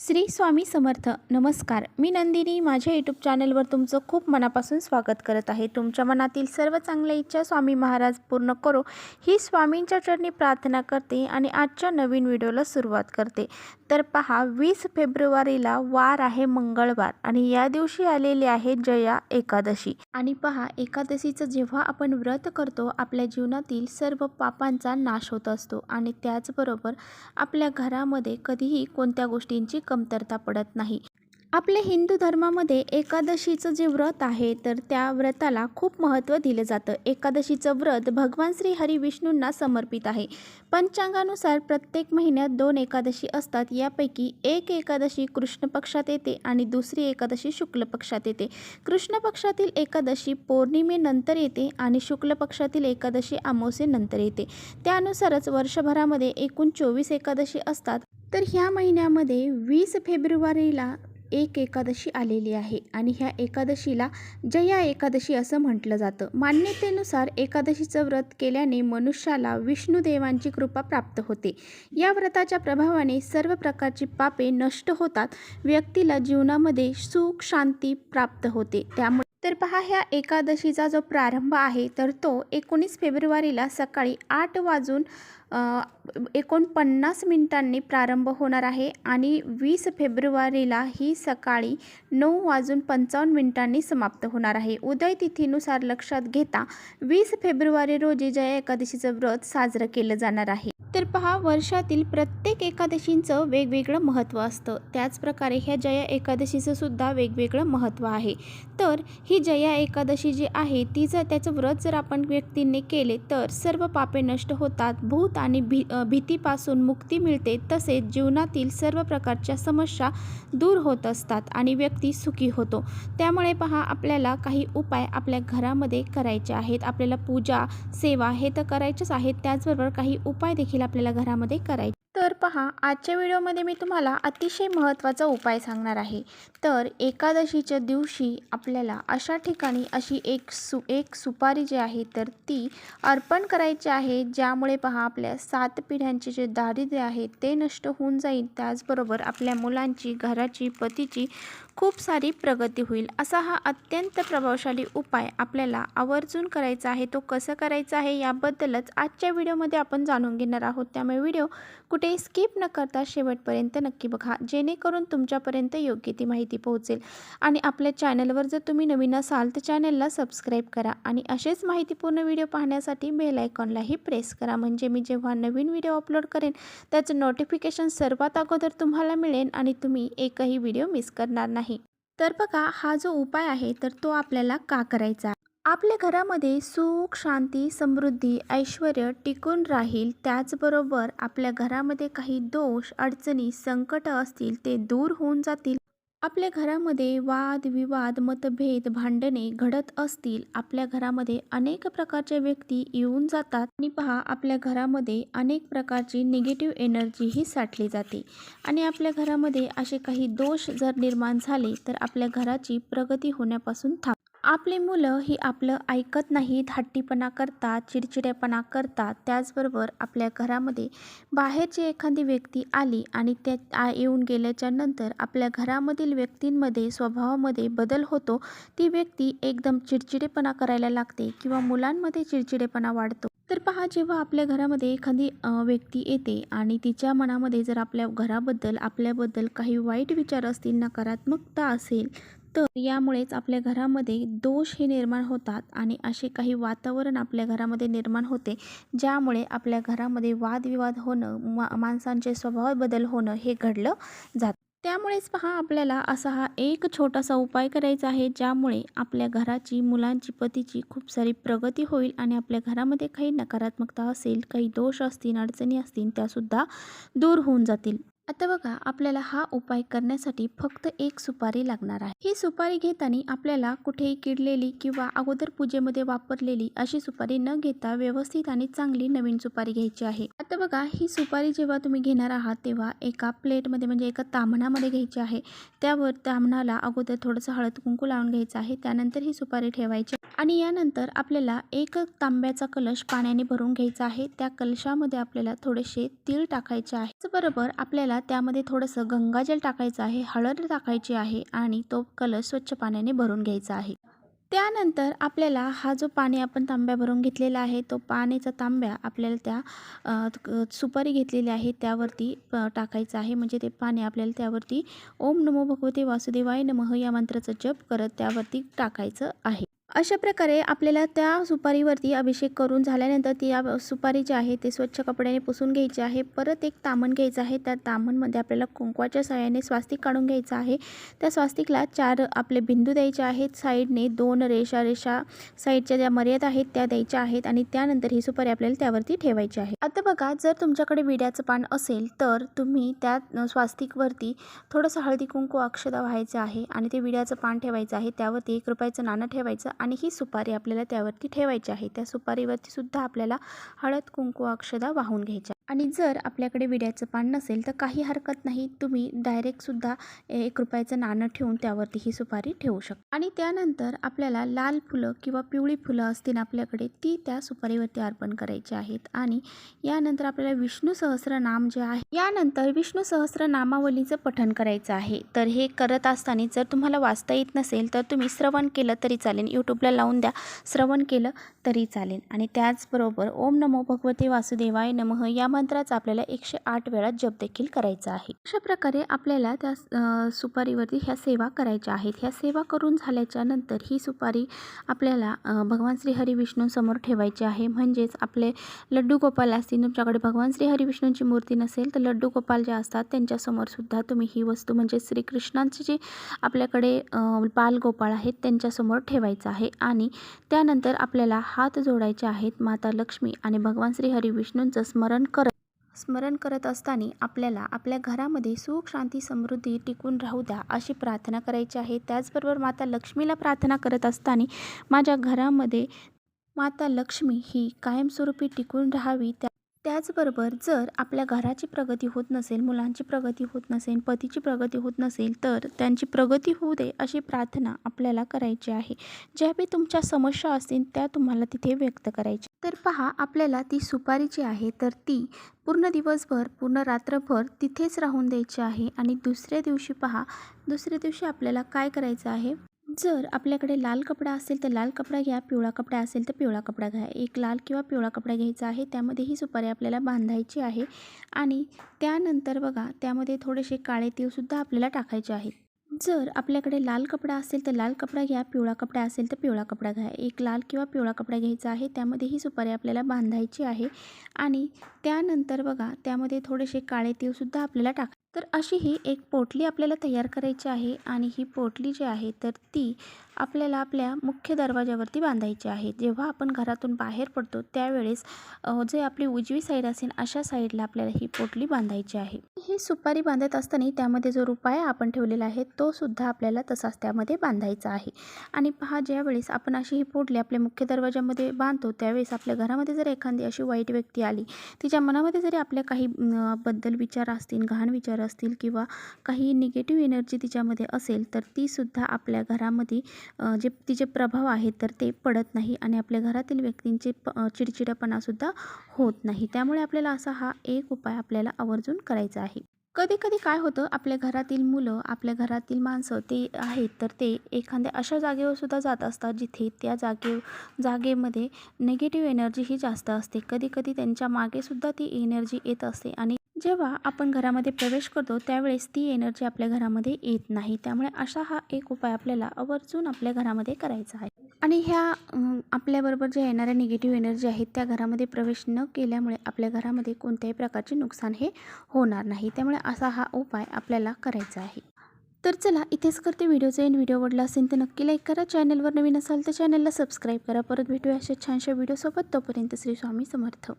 श्री स्वामी समर्थ. नमस्कार, मी नंदिनी. माझ्या यूट्यूब चॅनलवर तुमचं खूप मनापासून स्वागत करत आहे. तुमच्या मनातील सर्व चांगल्या इच्छा स्वामी महाराज पूर्ण करो ही स्वामींच्या चरणी प्रार्थना करते आणि आजच्या नवीन व्हिडिओला सुरुवात करते. तर पहा, 20 फेब्रुवारीला वार आहे मंगळवार आणि या दिवशी आलेली आहे जया एकादशी. आणि पहा, एकादशीचं जेव्हा आपण व्रत करतो आपल्या जीवनातील सर्व पापांचा नाश होत असतो आणि त्याचबरोबर आपल्या घरामध्ये कधीही कोणत्या गोष्टींची कमतरता पडत नाही. आपल्या हिंदू धर्मामध्ये एकादशीचं जे व्रत आहे तर त्या व्रताला खूप महत्त्व दिलं जातं. एकादशीचं व्रत भगवान श्री हरी विष्णूंना समर्पित आहे. पंचांगानुसार प्रत्येक महिन्यात 2 एकादशी असतात. यापैकी एक एकादशी कृष्ण पक्षात येते आणि दुसरी एकादशी शुक्ल पक्षात येते. कृष्ण पक्षातील एकादशी पौर्णिमेनंतर येते आणि शुक्ल पक्षातील एकादशी अमावस्येनंतर येते. त्यानुसारच वर्षभरामध्ये एकूण 24 एकादशी असतात. तर ह्या महिन्यामध्ये 20 फेब्रुवारीला एक एकादशी आलेली आहे आणि ह्या एकादशीला जया एकादशी असं म्हटलं जातं. मान्यतेनुसार एकादशीचं व्रत केल्याने मनुष्याला विष्णुदेवांची कृपा प्राप्त होते. या व्रताच्या प्रभावाने सर्व प्रकारची पापे नष्ट होतात. व्यक्तीला जीवनामध्ये सुख शांती प्राप्त होते. त्यामुळे तर पहा, ह्या एकादशीचा जो प्रारंभ आहे तर तो 19 फेब्रुवारीला सकाळी 8 वाजून 49 मिनिटांनी प्रारंभ होणार आहे आणि 20 फेब्रुवारीला ही सकाळी 9 वाजून 55 मिनिटांनी समाप्त होणार आहे. उदय तिथीनुसार लक्षात घेता 20 फेब्रुवारी रोजी जया एकादशीचं व्रत साजरं केलं जाणार आहे. तर पहा, वर्षातील प्रत्येक एकादशींचं वेगवेगळं महत्त्व असतं. त्याचप्रकारे ह्या जया एकादशीचं सुद्धा वेगवेगळं महत्त्व आहे. तर ही जया एकादशी जी आहे त्याचं व्रत जर आपण व्यक्तींनी केले तर सर्व पापे नष्ट होतात, भूत आणि भीतीपासून मुक्ती मिळते, तसेच जीवनातील सर्व प्रकारच्या समस्या दूर होत असतात आणि व्यक्ती सुखी होतो. त्यामुळे पहा, आपल्याला काही उपाय आपल्या घरामध्ये करायचे आहेत. आपल्याला पूजा सेवा हे तर करायचेच आहेत, त्याचबरोबर काही उपाय देखील आपल्याला घरामध्ये करायचे. तर पहा, आजच्या व्हिडिओमध्ये मी तुम्हाला अतिशय महत्त्वाचा उपाय सांगणार आहे. तर एकादशीच्या दिवशी आपल्याला अशा ठिकाणी अशी एक सुपारी जी आहे तर ती अर्पण करायची आहे, ज्यामुळे पहा आपल्या 7 पिढ्यांचे जे दारिद्र्य आहे ते नष्ट होऊन जाईल. त्याचबरोबर आपल्या मुलांची, घराची, पतीची खूप सारी प्रगती होईल. असा हा अत्यंत प्रभावशाली उपाय आपल्याला आवर्जून करायचा आहे. तो कसं करायचा आहे याबद्दलच आजच्या व्हिडिओमध्ये आपण जाणून घेणार आहोत. त्यामुळे व्हिडिओ कुठेही स्किप न करता शेवटपर्यंत नक्की बघा, जेणेकरून तुमच्यापर्यंत योग्य ती माहिती पोहोचेल. आणि आपल्या चॅनलवर जर तुम्ही नवीन असाल तर चॅनलला सबस्क्राईब करा आणि असेच माहितीपूर्ण व्हिडिओ पाहण्यासाठी बेल आयकॉनलाही प्रेस करा, म्हणजे मी जेव्हा नवीन व्हिडिओ अपलोड करेन त्याचं नोटिफिकेशन सर्वात अगोदर तुम्हाला मिळेल आणि तुम्ही एकही व्हिडिओ मिस करणार नाही. तर बघा, हा जो उपाय आहे तर तो आपल्याला का करायचा आहे? आपल्या घरामध्ये सुख शांती समृद्धी ऐश्वर्य टिकून राहील. त्याचबरोबर आपल्या घरामध्ये काही दोष अडचणी संकट असतील ते दूर होऊन जातील. आपल्या घरामध्ये वाद विवाद मतभेद भांडणे घडत असतील, आपल्या घरामध्ये अनेक प्रकारच्या व्यक्ती येऊन जातात आणि पहा, आपल्या घरामध्ये अनेक प्रकारची निगेटिव्ह एनर्जी ही साठली जाते आणि आपल्या घरामध्ये असे काही दोष जर निर्माण झाले तर आपल्या घराची प्रगती होण्यापासून आपली मुलं ही आपलं ऐकत नाहीत, हट्टीपणा करतात, चिडचिडेपणा करतात. त्याचबरोबर आपल्या घरामध्ये बाहेरची एखादी व्यक्ती आली आणि येऊन गेल्याच्या नंतर आपल्या घरामधील व्यक्तींमध्ये स्वभावामध्ये बदल होतो. ती व्यक्ती एकदम चिडचिडेपणा करायला लागते किंवा मुलांमध्ये चिडचिडेपणा वाढतो. तर पहा, जेव्हा आपल्या घरामध्ये एखादी व्यक्ती येते आणि तिच्या मनामध्ये जर आपल्या घराबद्दल आपल्याबद्दल काही वाईट विचार असतील, नकारात्मकता असेल, तर यामुळेच आपल्या घरामध्ये दोष हे निर्माण होतात आणि असे काही वातावरण आपल्या घरामध्ये निर्माण होते, ज्यामुळे आपल्या घरामध्ये वादविवाद होणं, माणसांचे स्वभाव बदल होणं हे घडलं जातं. त्यामुळेच पहा, आपल्याला असा हा एक छोटासा उपाय करायचा आहे, ज्यामुळे आपल्या घराची, मुलांची, पतीची खूप सारी प्रगती होईल आणि आपल्या घरामध्ये काही नकारात्मकता असेल, काही दोष असतील, अडचणी असतील, त्यासुद्धा दूर होऊन जातील. आता बघा, आपल्याला हा उपाय करण्यासाठी फक्त एक सुपारी लागणार आहे. ही सुपारी घेताना आपल्याला कुठेही किडलेली किंवा अगोदर पूजेमध्ये वापरलेली अशी सुपारी न घेता व्यवस्थित आणि चांगली नवीन सुपारी घ्यायची आहे. आता बघा, ही सुपारी जेव्हा तुम्ही घेणार आहात तेव्हा एका प्लेटमध्ये म्हणजे एका ताम्हणामध्ये घ्यायची आहे. त्यावर ताम्हणाला अगोदर थोडंसं हळद कुंकू लावून घ्यायचं आहे. त्यानंतर ही सुपारी ठेवायची आणि यानंतर आपल्याला एक तांब्याचा कलश पाण्याने भरून घ्यायचा आहे. त्या कलशामध्ये आपल्याला थोडेसे तीळ टाकायचे आहे. त्याचबरोबर आपल्याला त्यामध्ये थोडंसं गंगाजल टाकायचं आहे, हळद टाकायची आहे आणि तो कलश स्वच्छ पाण्याने भरून घ्यायचा आहे. त्यानंतर आपल्याला हा जो पाणी आपण तांब्या भरून घेतलेला आहे, तो पाण्याचा तांब्या आपल्याला त्या सुपारी घेतलेली आहे त्यावरती टाकायचं आहे. म्हणजे ते पाणी आपल्याला त्यावरती ओम नमो भगवते वासुदेवाय नमः या मंत्राचा जप करत त्यावरती टाकायचं आहे. अशा प्रकारे आपल्याला त्या सुपारीवरती अभिषेक करून झाल्यानंतर ती सुपारी जी आहे ते स्वच्छ कपड्याने पुसून घ्यायची आहे. परत एक ताम्हण घ्यायचं आहे. त्या ताम्हणमध्ये आपल्याला कुंकवाच्या सहाय्याने स्वास्तिक काढून घ्यायचं आहे. त्या स्वास्तिकला 4 आपले बिंदू द्यायचे आहेत. साईडने 2 रेषा साईडच्या ज्या मर्यादा आहेत त्या द्यायच्या आहेत आणि त्यानंतर ही सुपारी आपल्याला त्यावरती ठेवायची आहे. आता बघा, जर तुमच्याकडे विड्याचं पान असेल तर तुम्ही त्या स्वास्तिकवरती थोडंसं हळदी कुंकू अक्षता व्हायचं आहे आणि ते विड्याचं पान ठेवायचं आहे. त्यावरती 1 रुपयाचं नाणं ठेवायचं आणि ही सुपारी आपल्याला त्यावरती ठेवायची आहे. त्या सुपारीवरती सुद्धा आपल्याला हळद कुंकू अक्षता वाहून घ्यायच्या. आणि जर आपल्याकडे विड्याचं पान नसेल तर काही हरकत नाही, तुम्ही डायरेक्ट सुद्धा 1 रुपयाचं नाणं ठेवून त्यावरती ही सुपारी ठेवू शकता. आणि त्यानंतर आपल्याला लाल फुलं किंवा पिवळी फुलं असतील आपल्याकडे, ती त्या सुपारीवरती अर्पण करायची आहेत. आणि यानंतर आपल्याला विष्णू सहस्त्रनाम जे आहे, यानंतर विष्णू सहस्त्रनामावलीचं पठण करायचं आहे. तर हे करत असताना जर तुम्हाला वाचता येत नसेल तर तुम्ही श्रवण केलं तरी चालेल. यूट्यूबला लावून द्या, श्रवण केलं तरी चालेल. आणि त्याचबरोबर ओम नमो भगवते वासुदेवाय नमः या मंत्राचा आपल्याला 108 वेळा जप देखील करायचा आहे. अशा प्रकारे आपल्याला त्या सुपारीवरती ह्या सेवा करायच्या आहेत. ह्या सेवा करून झाल्याच्या नंतर ही सुपारी आपल्याला भगवान श्री हरी विष्णू समोर ठेवायची आहे. म्हणजेच आपले लड्डू गोपाल असतील, तुमच्याकडे भगवान श्री हरी विष्णूंची मूर्ती नसेल तर लड्डू गोपाल जे असतात त्यांच्यासमोर सुद्धा तुम्ही ही वस्तू म्हणजे श्रीकृष्णांचे जे आपल्याकडे बालगोपाळ आहेत त्यांच्यासमोर ठेवायचं आहे. आणि त्यानंतर आपल्याला हात जोडायचे आहेत माता लक्ष्मी आणि भगवान श्री हरी विष्णूंचं स्मरण करत असताना आपल्याला आपल्या घरामध्ये सुख शांती समृद्धी टिकून राहू द्या अशी प्रार्थना करायची आहे. त्याचबरोबर माता लक्ष्मीला प्रार्थना करत असताना माझ्या घरामध्ये माता लक्ष्मी ही कायमस्वरूपी टिकून राहावी. त्याचबरोबर जर आपल्या घराची प्रगती होत नसेल, मुलांची प्रगती होत नसेल, पतीची प्रगती होत नसेल तर त्यांची प्रगती होऊ दे अशी प्रार्थना आपल्याला करायची आहे. ज्या बी तुमच्या समस्या असतील त्या तुम्हाला तिथे व्यक्त करायच्या. तर पहा, आपल्याला ती सुपारी जी आहे तर ती पूर्ण दिवसभर पूर्ण रात्रभर तिथेच राहून द्यायची आहे. आणि दुसऱ्या दिवशी आपल्याला काय करायचं आहे, जर आपल्याकडे लाल कपडा असेल तर लाल कपडा घ्या, पिवळा कपडा असेल तर पिवळा कपडा घ्या. एक लाल किंवा पिवळा कपडा घ्यायचा आहे. त्यामध्ये ही सुपारी आपल्याला बांधायची आहे. आणि त्यानंतर बघा, त्यामध्ये थोडेसे काळे तीळसुद्धा आपल्याला टाकायचे आहेत. जर आपल्याकडे लाल कपडा असेल तर लाल कपडा घ्या, पिवळा कपडा असेल तर पिवळा कपडा घ्या. एक लाल किंवा पिवळा कपडा घ्यायचा आहे. त्यामध्ये ही सुपारी आपल्याला बांधायची आहे. आणि त्यानंतर बघा, त्यामध्ये थोडेसे काळे तीळसुद्धा आपल्याला टाकायचे. तर अशी ही एक पोटली आपल्याला तयार करायची आहे. आणि ही पोटली जी आहे तर ती आपल्याला आपल्या मुख्य दरवाजावरती बांधायची आहे. जेव्हा आपण घरातून बाहेर पडतो त्यावेळेस जे आपली उजवी साईड असेल अशा साईडला आपल्याला ही पोटली बांधायची आहे. ही सुपारी बांधत असताना त्यामध्ये जो रुपया आपण ठेवलेला आहे तो सुद्धा आपल्याला तसाच त्यामध्ये बांधायचा आहे. आणि पहा, ज्यावेळेस आपण अशी ही पोटली आपल्या मुख्य दरवाजामध्ये बांधतो त्यावेळेस आपल्या घरामध्ये जर एखादी अशी वाईट व्यक्ती आली, तिच्या मनामध्ये जरी आपल्या काही बद्दल विचार असतील, घाण विचार असतील किंवा काही निगेटिव्ह एनर्जी तिच्यामध्ये असेल तर ती सुद्धा आपल्या घरामध्ये जे तिचे प्रभाव आहेत तर ते पडत नाही आणि आपल्या घरातील व्यक्तींचे चिडचिडेपणासुद्धा होत नाही. त्यामुळे आपल्याला असा हा एक उपाय आपल्याला आवर्जून करायचा आहे. कधी कधी काय होतं, आपल्या घरातील मुलं, आपल्या घरातील माणसं ते आहेत तर ते एखाद्या अशा जागेवर सुद्धा जात असतात जिथे त्या जागेमध्ये निगेटिव्ह एनर्जी ही जास्त असते. कधी कधी त्यांच्या मागेसुद्धा ती एनर्जी येत असते आणि जेव्हा आपण घरामध्ये प्रवेश करतो त्यावेळेस ती एनर्जी आपल्या घरामध्ये येत नाही. त्यामुळे असा हा एक उपाय आपल्याला आवर्जून आपल्या घरामध्ये करायचा आहे. आणि ह्या आपल्याबरोबर ज्या येणाऱ्या निगेटिव्ह एनर्जी आहेत त्या घरामध्ये प्रवेश न केल्यामुळे आपल्या घरामध्ये कोणत्याही प्रकारचे नुकसान हे होणार नाही. त्यामुळे असा हा उपाय आपल्याला करायचा आहे. तर चला, इथेच करते व्हिडिओचा एंड. व्हिडिओ आवडला असेल तर नक्की लाईक करा. चॅनलवर नवीन असाल तर चॅनलला सबस्क्राईब करा. परत भेटूया अशा छानशा व्हिडिओसोबत. तोपर्यंत श्री स्वामी समर्थ.